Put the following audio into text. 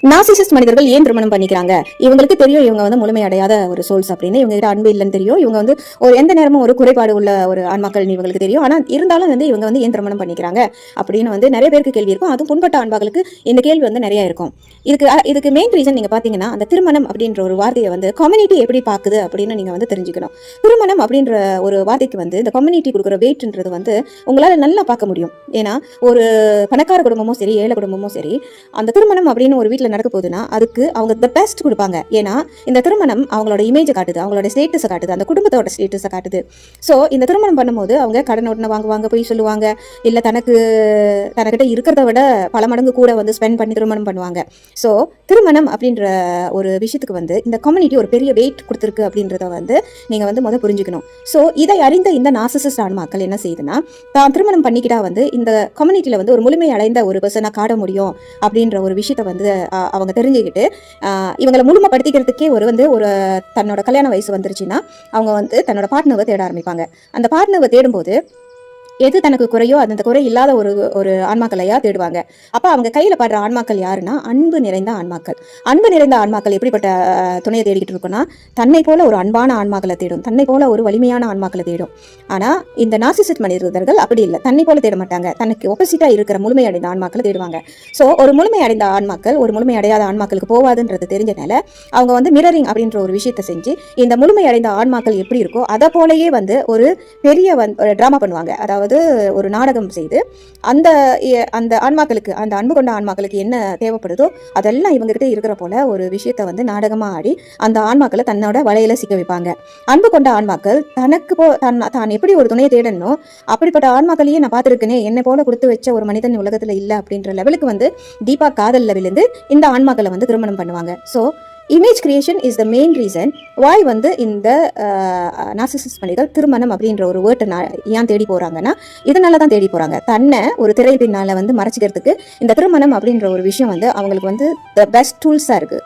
Narcissist மனிதர்கள் ஏன் திருமணம் பண்ணிக்கிறாங்க? இவங்களுக்கு தெரியும் இவங்க வந்து முழுமையடையாத ஒரு சோல்ஸ் அப்படின்னு, இவங்க கிட்ட அன்பு இல்லைன்னு தெரியும், இவங்க வந்து ஒரு எந்த நேரமும் ஒரு குறைபாடு உள்ள ஒரு ஆன்மாக்கள் இவங்களுக்கு தெரியும். ஆனா இருந்தாலும் வந்து இவங்க வந்து ஏன் திருமணம் பண்ணிக்கிறாங்க அப்படின்னு வந்து நிறைய பேருக்கு கேள்வி இருக்கும். அதுவும் புண்பட்ட ஆன்மாக்களுக்கு இந்த கேள்வி வந்து நிறைய இருக்கும். இதுக்கு மெயின் ரீசன் நீங்க பாத்தீங்கன்னா, அந்த திருமணம் அப்படின்ற ஒரு வார்த்தையை வந்து கம்யூனிட்டி எப்படி பாக்குது அப்படின்னு நீங்க வந்து தெரிஞ்சுக்கணும். திருமணம் அப்படின்ற ஒரு வார்த்தைக்கு வந்து இந்த கம்யூனிட்டி கொடுக்குற வெயிட்ன்றது வந்து உங்களால நல்லா பார்க்க முடியும். ஏன்னா ஒரு பணக்கார குடும்பமும் சரி, ஏழை குடும்பமும் சரி, அந்த திருமணம் அப்படின்னு ஒரு வீட்டில் நடக்க போகுதுன்னா அதுக்கு அவங்க த பெஸ்ட் கொடுப்பாங்க. ஏன்னா இந்த திருமணம் அவங்களோட இமேஜை காட்டுது, அவங்களோட ஸ்டேட்டஸை காட்டுது, அந்த குடும்பத்தோட ஸ்டேட்டஸை காட்டுது. ஸோ இந்த திருமணம் பண்ணும்போது அவங்க கடன் உடனே வாங்குவாங்க, போய் சொல்லுவாங்க, இல்லை தனக்கிட்ட இருக்கிறத விட பல மடங்கு கூட வந்து ஸ்பெண்ட் பண்ணி திருமணம் பண்ணுவாங்க. ஸோ திருமணம் அப்படின்ற ஒரு விஷயத்துக்கு வந்து இந்த கம்யூனிட்டி ஒரு பெரிய வெயிட் கொடுத்துருக்கு அப்படின்றத வந்து நீங்கள் வந்து முதல் புரிஞ்சுக்கணும். ஸோ இதை அறிந்த இந்த நார்சிசிஸ்ட் ஆன்மாக்கள் என்ன செய்யுதுன்னா, தான் திருமணம் பண்ணிக்கிட்டா வந்து இந்த கம்யூனிட்டியில் வந்து ஒரு முழுமை அடைந்த ஒரு பர்சனாக காட்ட முடியும் அப்படின்ற ஒரு விஷயத்த வந்து அவங்க தெரிஞ்சுக்கிட்டு இவங்களை முழுமைப்படுத்திக்கிறதுக்கே ஒரு தன்னோட கல்யாண வயசு வந்துருச்சுன்னா அவங்க வந்து தன்னோட பார்ட்னரை தேட ஆரம்பிப்பாங்க. அந்த பார்ட்னரை தேடும்போது எது தனக்கு குறையோ அந்த குறை இல்லாத ஒரு ஆன்மாக்களையா தேடுவாங்க. அப்போ அவங்க கையில் படுற ஆன்மாக்கள் யாருன்னா அன்பு நிறைந்த ஆன்மாக்கள். அன்பு நிறைந்த ஆன்மாக்கள் எப்படிப்பட்ட துணையை தேடிக்கிட்டு இருக்குன்னா, தன்னை போல ஒரு அன்பான ஆன்மாக்களை தேடும், தன்னை போல ஒரு வலிமையான ஆன்மாக்களை தேடும். ஆனால் இந்த நார்சிசிஸ்ட் மனிதர்கள் அப்படி இல்லை, தன்னை போல தேட மாட்டாங்க, தனக்கு ஆப்போசிட்டாக இருக்கிற முழுமை அடைந்த ஆன்மாக்களை தேடுவாங்க. ஸோ ஒரு முழுமை அடைந்த ஆன்மாக்கள் ஒரு முழுமை அடையாத ஆன்மாக்களுக்கு போவாதுன்றது தெரிஞ்சனால அவங்க வந்து மிரரிங் அப்படின்ற ஒரு விஷயத்தை செஞ்சு இந்த முழுமை அடைந்த ஆன்மாக்கள் எப்படி இருக்கோ அதை போலயே வந்து ஒரு பெரிய ஒரு ட்ராமா பண்ணுவாங்க. அதாவது ஒரு நாடகம் செய்து அந்த ஆன்மாக்களுக்கு, அந்த அன்பு கொண்ட ஆன்மாக்களுக்கு என்ன தேவைப்படுதோ அதெல்லாம் இவங்க கிட்ட இருக்கிற போல ஒரு விஷயத்த வந்து நாடகமா ஆடி அந்த ஆன்மாக்களை தன்னோட வலையில சிக்க வைப்பாங்க. அன்பு கொண்ட ஆன்மாக்கள் தான் எப்படி ஒரு துணையை தேடணும், அப்படிப்பட்ட ஆன்மாக்களையே நான் பார்த்துருக்கேனே, என்னை போல கொடுத்து வச்ச ஒரு மனிதன் உலகத்துல இல்லை அப்படின்ற லெவலுக்கு வந்து டீப்பா காதல்ல விழுந்து இந்த ஆன்மாக்களை வந்து திருமணம் பண்ணுவாங்க. So image creation is the main reason why வந்து இந்த நார்சிசிஸ்ட் மனிதர்கள் திருமணம் அப்படின்ற ஒரு வேர்ட்டை ஏன் தேடி போகிறாங்கன்னா இதனால தான் தேடி போகிறாங்க. தன்னை ஒரு திரை பின்னால் வந்து மறைச்சிக்கிறதுக்கு இந்த திருமணம் அப்படின்ற ஒரு விஷயம் வந்து அவங்களுக்கு வந்து த பெஸ்ட் டூல்ஸாக இருக்குது.